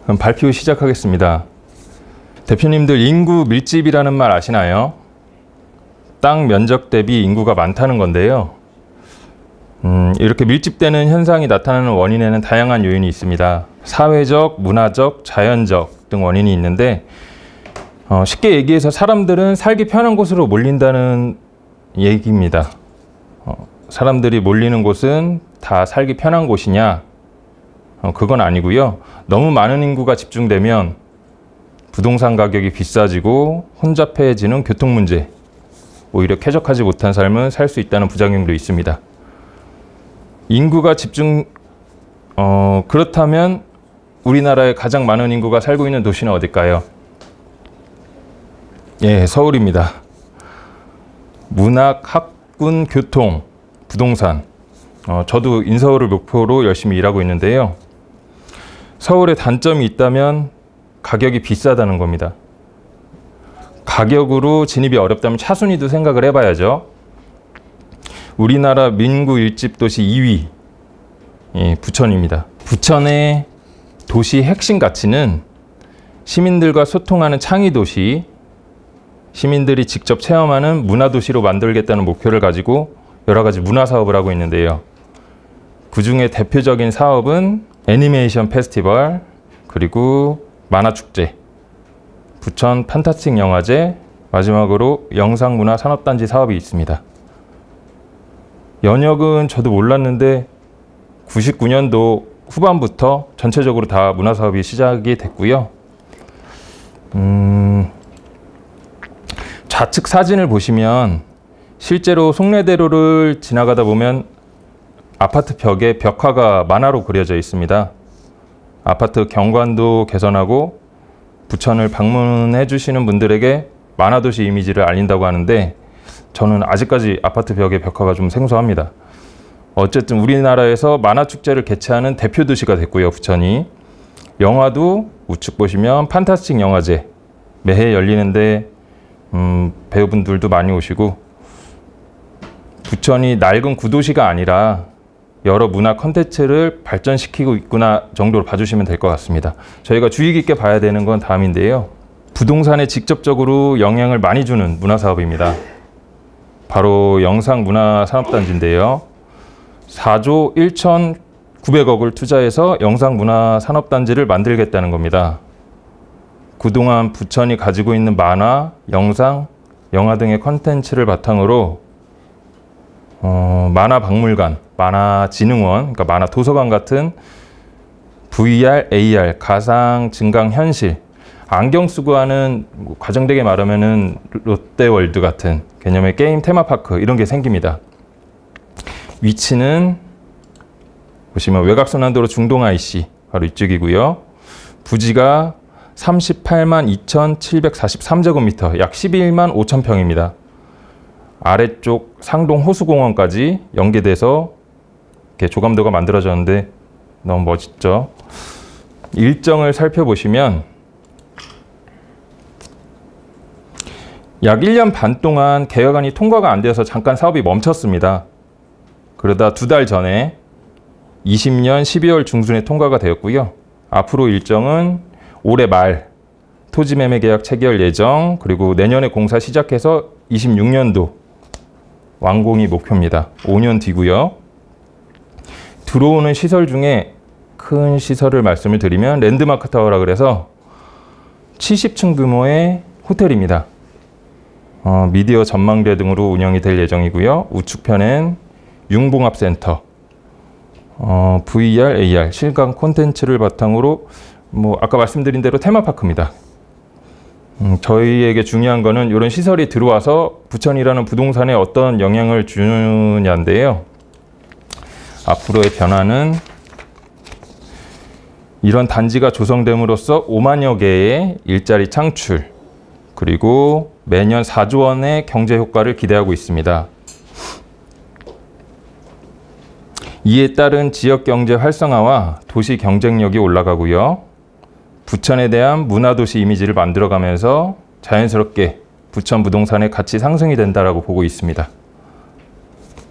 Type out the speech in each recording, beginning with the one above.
그럼 발표 시작하겠습니다. 대표님들 인구 밀집이라는 말 아시나요? 땅 면적 대비 인구가 많다는 건데요. 이렇게 밀집되는 현상이 나타나는 원인에는 다양한 요인이 있습니다. 사회적, 문화적, 자연적 등 원인이 있는데 쉽게 얘기해서 사람들은 살기 편한 곳으로 몰린다는 얘기입니다. 사람들이 몰리는 곳은 다 살기 편한 곳이냐? 그건 아니고요. 너무 많은 인구가 집중되면 부동산 가격이 비싸지고 혼잡해지는 교통 문제, 오히려 쾌적하지 못한 삶을 살 수 있다는 부작용도 있습니다. 인구가 그렇다면 우리나라에 가장 많은 인구가 살고 있는 도시는 어딜까요? 예, 서울입니다. 문학, 학군, 교통, 부동산. 저도 인서울을 목표로 열심히 일하고 있는데요. 서울에 단점이 있다면 가격이 비싸다는 겁니다. 가격으로 진입이 어렵다면 차순위도 생각을 해봐야죠. 우리나라 민구 밀집 도시 2위, 예, 부천입니다. 부천의 도시 핵심 가치는 시민들과 소통하는 창의 도시, 시민들이 직접 체험하는 문화도시로 만들겠다는 목표를 가지고 여러 가지 문화 사업을 하고 있는데요. 그 중에 대표적인 사업은 애니메이션 페스티벌, 그리고 만화축제, 부천 판타스틱 영화제, 마지막으로 영상문화산업단지 사업이 있습니다. 연역은 저도 몰랐는데 99년도 후반부터 전체적으로 다 문화사업이 시작이 됐고요. 좌측 사진을 보시면 실제로 송내대로를 지나가다 보면 아파트 벽에 벽화가 만화로 그려져 있습니다. 아파트 경관도 개선하고 부천을 방문해 주시는 분들에게 만화도시 이미지를 알린다고 하는데 저는 아직까지 아파트 벽에 벽화가 좀 생소합니다. 어쨌든 우리나라에서 만화축제를 개최하는 대표 도시가 됐고요, 부천이. 영화도 우측 보시면 판타스틱 영화제 매해 열리는데 배우분들도 많이 오시고, 부천이 낡은 구도시가 아니라 여러 문화 컨텐츠를 발전시키고 있구나 정도로 봐주시면 될 것 같습니다. 저희가 주의 깊게 봐야 되는 건 다음인데요. 부동산에 직접적으로 영향을 많이 주는 문화사업입니다. 바로 영상문화산업단지인데요. 4조 1,900억을 투자해서 영상문화산업단지를 만들겠다는 겁니다. 그동안 부천이 가지고 있는 만화, 영상, 영화 등의 컨텐츠를 바탕으로 만화박물관, 만화진흥원, 그러니까 만화도서관 같은 VR, AR, 가상, 증강, 현실, 안경 쓰고 하는 과장되게 말하면은 롯데월드 같은 개념의 게임 테마파크 이런 게 생깁니다. 위치는 보시면 외곽순환도로 중동 IC 바로 이쪽이고요. 부지가 38만 2,743제곱미터, 약 11만 5천 평입니다. 아래쪽 상동 호수공원까지 연계돼서 이렇게 조감도가 만들어졌는데 너무 멋있죠. 일정을 살펴보시면 약 1년 반 동안 계획안이 통과가 안 되어서 잠깐 사업이 멈췄습니다. 그러다 2달 전에 20년 12월 중순에 통과가 되었고요. 앞으로 일정은 올해 말 토지매매 계약 체결 예정, 그리고 내년에 공사 시작해서 26년도 완공이 목표입니다. 5년 뒤고요. 들어오는 시설 중에 큰 시설을 말씀을 드리면 랜드마크 타워라 그래서 70층 규모의 호텔입니다. 미디어 전망대 등으로 운영이 될 예정이고요. 우측편엔 융봉합센터, VR, AR, 실감 콘텐츠를 바탕으로 아까 말씀드린 대로 테마파크입니다. 저희에게 중요한 거는 이런 시설이 들어와서 부천이라는 부동산에 어떤 영향을 주느냐인데요. 앞으로의 변화는 이런 단지가 조성됨으로써 5만여 개의 일자리 창출, 그리고 매년 4조 원의 경제 효과를 기대하고 있습니다. 이에 따른 지역 경제 활성화와 도시 경쟁력이 올라가고요. 부천에 대한 문화도시 이미지를 만들어가면서 자연스럽게 부천 부동산의 가치 상승이 된다라고 보고 있습니다.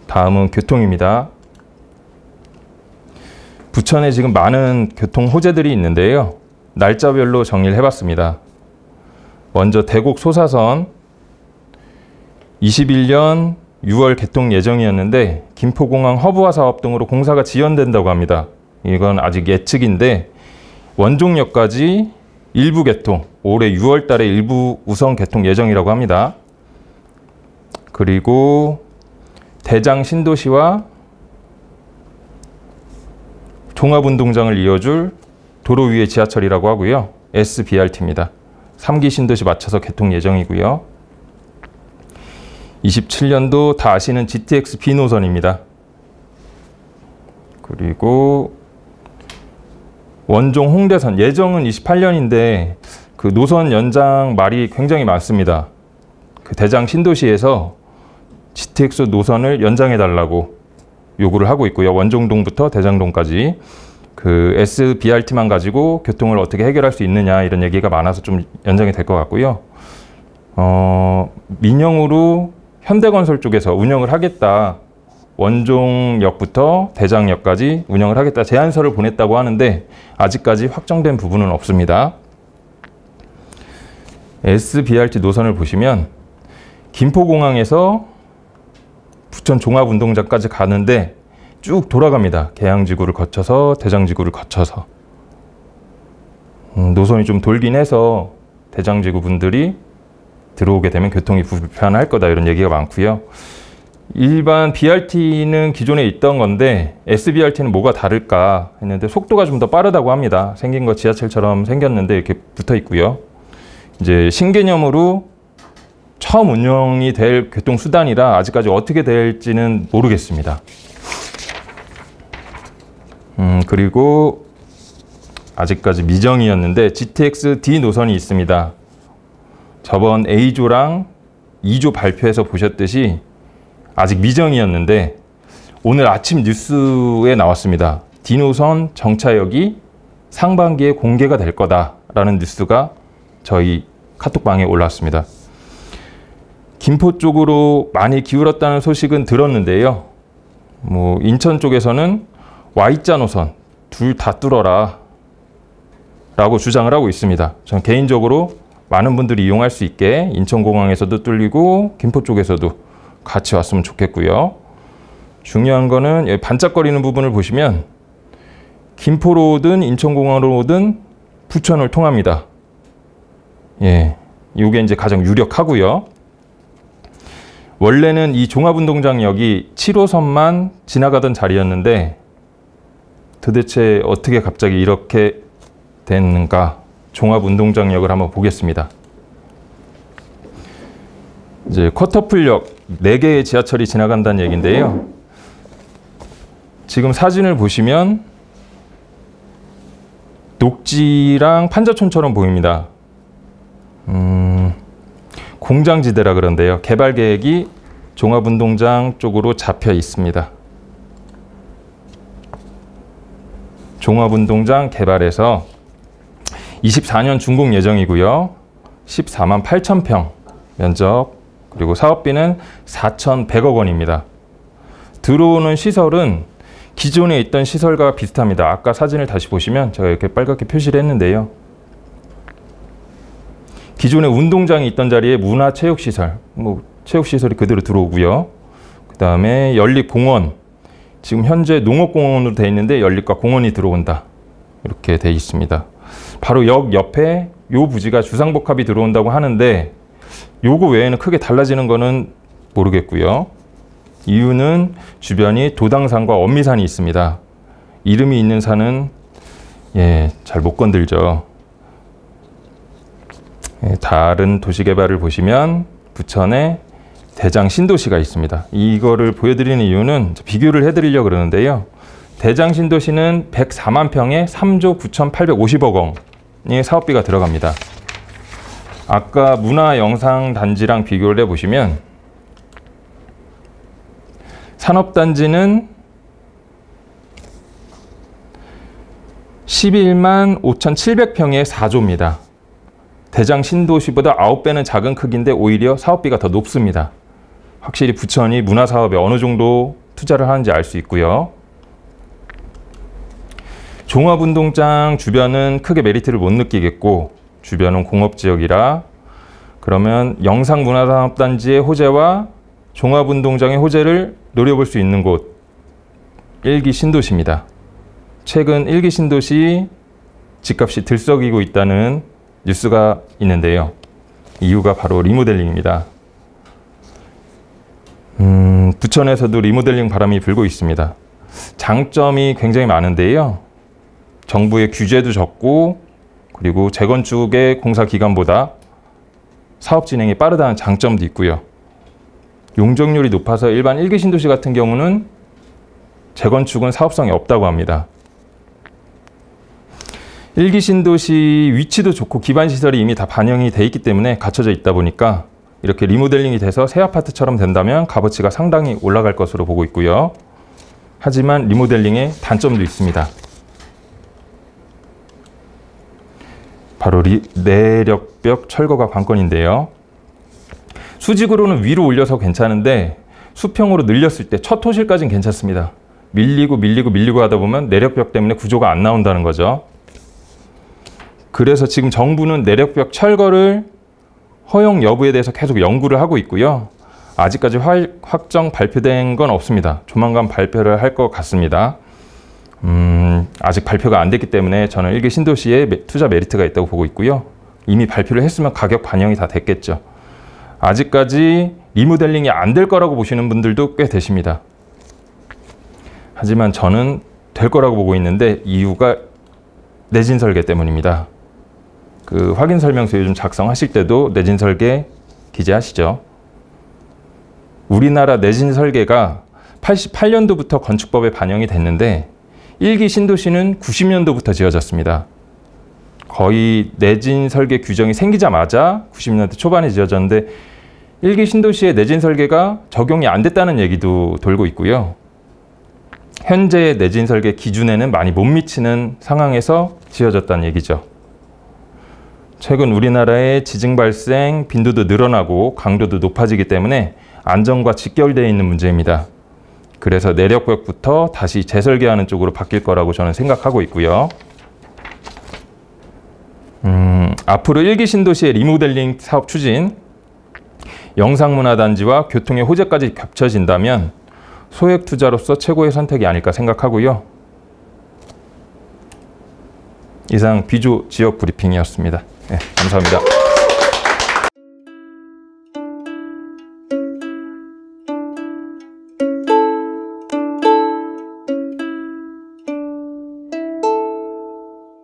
다음은 교통입니다. 부천에 지금 많은 교통 호재들이 있는데요. 날짜별로 정리를 해봤습니다. 먼저 대곡 소사선 21년 6월 개통 예정이었는데 김포공항 허브화 사업 등으로 공사가 지연된다고 합니다. 이건 아직 예측인데 원종역까지 일부 개통, 올해 6월 달에 일부 우선 개통 예정이라고 합니다. 그리고 대장 신도시와 종합운동장을 이어줄 도로 위의 지하철이라고 하고요. SBRT입니다. 3기 신도시 맞춰서 개통 예정이고요. 27년도 다 아시는 GTX B 노선입니다. 그리고 원종 홍대선 예정은 28년인데 그 노선 연장 말이 굉장히 많습니다. 그 대장 신도시에서 GTX 노선을 연장해 달라고 요구를 하고 있고요. 원종동부터 대장동까지 그 SBRT만 가지고 교통을 어떻게 해결할 수 있느냐 이런 얘기가 많아서 좀 연장이 될 것 같고요. 민영으로 현대건설 쪽에서 운영을 하겠다. 원종역부터 대장역까지 운영을 하겠다. 제안서를 보냈다고 하는데 아직까지 확정된 부분은 없습니다. SBRT 노선을 보시면 김포공항에서 부천 종합운동장까지 가는데 쭉 돌아갑니다. 계양지구를 거쳐서 대장지구를 거쳐서 노선이 좀 돌긴 해서 대장지구 분들이 들어오게 되면 교통이 불편할 거다 이런 얘기가 많고요. 일반 BRT는 기존에 있던 건데 SBRT는 뭐가 다를까 했는데 속도가 좀 더 빠르다고 합니다. 생긴 거 지하철처럼 생겼는데 이렇게 붙어 있고요. 이제 신개념으로 처음 운영이 될 교통수단이라 아직까지 어떻게 될지는 모르겠습니다. 그리고 아직까지 미정이었는데 GTX D 노선이 있습니다. 저번 A조랑 2조 발표에서 보셨듯이 아직 미정이었는데 오늘 아침 뉴스에 나왔습니다. D 노선 정차역이 상반기에 공개가 될 거다라는 뉴스가 저희 카톡방에 올라왔습니다. 김포 쪽으로 많이 기울었다는 소식은 들었는데요. 인천 쪽에서는 Y자 노선 둘 다 뚫어라 라고 주장을 하고 있습니다. 전 개인적으로 많은 분들이 이용할 수 있게 인천공항에서도 뚫리고 김포 쪽에서도 같이 왔으면 좋겠고요. 중요한 거는 여기 반짝거리는 부분을 보시면 김포로 오든 인천공항으로 오든 부천을 통합니다. 예, 이게 이제 가장 유력하고요. 원래는 이 종합운동장역이 7호선만 지나가던 자리였는데 도대체 어떻게 갑자기 이렇게 됐는가? 종합운동장역을 한번 보겠습니다. 이제 쿼터풀역 4개의 지하철이 지나간다는 얘기인데요. 지금 사진을 보시면 녹지랑 판자촌처럼 보입니다. 공장지대라 그런데요. 개발 계획이 종합운동장 쪽으로 잡혀 있습니다. 종합운동장 개발에서 24년 준공 예정이고요. 14만 8천 평 면적, 그리고 사업비는 4,100억 원입니다. 들어오는 시설은 기존에 있던 시설과 비슷합니다. 아까 사진을 다시 보시면 제가 이렇게 빨갛게 표시를 했는데요. 기존에 운동장이 있던 자리에 문화체육시설, 체육시설이 그대로 들어오고요. 그 다음에 연립공원, 지금 현재 농업공원으로 되어 있는데 연립과 공원이 들어온다. 이렇게 되어 있습니다. 바로 역 옆에 요 부지가 주상복합이 들어온다고 하는데 요거 외에는 크게 달라지는 거는 모르겠고요. 이유는 주변이 도당산과 엄미산이 있습니다. 이름이 있는 산은 잘 못 건들죠. 다른 도시개발을 보시면 부천에 대장 신도시가 있습니다. 이거를 보여드리는 이유는 비교를 해드리려고 그러는데요. 대장 신도시는 104만 평에 3조 9,850억 원의 사업비가 들어갑니다. 아까 문화영상단지랑 비교를 해보시면 산업단지는 11만 5,700평에 4조입니다. 대장 신도시보다 9배는 작은 크기인데 오히려 사업비가 더 높습니다. 확실히 부천이 문화사업에 어느 정도 투자를 하는지 알 수 있고요. 종합운동장 주변은 크게 메리트를 못 느끼겠고 주변은 공업지역이라 그러면 영상문화산업단지의 호재와 종합운동장의 호재를 노려볼 수 있는 곳 1기 신도시입니다. 최근 1기 신도시 집값이 들썩이고 있다는 뉴스가 있는데요. 이유가 바로 리모델링입니다. 부천에서도 리모델링 바람이 불고 있습니다. 장점이 굉장히 많은데요. 정부의 규제도 적고 그리고 재건축의 공사 기간보다 사업 진행이 빠르다는 장점도 있고요. 용적률이 높아서 일반 1기 신도시 같은 경우는 재건축은 사업성이 없다고 합니다. 1기 신도시 위치도 좋고 기반시설이 이미 다 반영이 돼 있기 때문에 갖춰져 있다 보니까 이렇게 리모델링이 돼서 새 아파트처럼 된다면 값어치가 상당히 올라갈 것으로 보고 있고요. 하지만 리모델링의 단점도 있습니다. 바로 내력벽 철거가 관건인데요. 수직으로는 위로 올려서 괜찮은데 수평으로 늘렸을 때 첫 호실까지는 괜찮습니다. 밀리고 하다 보면 내력벽 때문에 구조가 안 나온다는 거죠. 그래서 지금 정부는 내력벽 철거를 허용 여부에 대해서 계속 연구를 하고 있고요. 아직까지 확정 발표된 건 없습니다. 조만간 발표를 할 것 같습니다. 아직 발표가 안 됐기 때문에 저는 1기 신도시에 투자 메리트가 있다고 보고 있고요. 이미 발표를 했으면 가격 반영이 다 됐겠죠. 아직까지 리모델링이 안 될 거라고 보시는 분들도 꽤 되십니다. 하지만 저는 될 거라고 보고 있는데 이유가 내진 설계 때문입니다. 그 확인 설명서 요즘 작성하실 때도 내진 설계 기재하시죠. 우리나라 내진 설계가 88년도부터 건축법에 반영이 됐는데 1기 신도시는 90년도부터 지어졌습니다. 거의 내진 설계 규정이 생기자마자 90년대 초반에 지어졌는데 1기 신도시의 내진 설계가 적용이 안 됐다는 얘기도 돌고 있고요. 현재의 내진 설계 기준에는 많이 못 미치는 상황에서 지어졌다는 얘기죠. 최근 우리나라의 지진 발생 빈도도 늘어나고 강도도 높아지기 때문에 안전과 직결되어 있는 문제입니다. 그래서 내력벽부터 다시 재설계하는 쪽으로 바뀔 거라고 저는 생각하고 있고요. 앞으로 1기 신도시의 리모델링 사업 추진, 영상문화단지와 교통의 호재까지 겹쳐진다면 소액 투자로서 최고의 선택이 아닐까 생각하고요. 이상 비조 지역 브리핑이었습니다. 네, 감사합니다.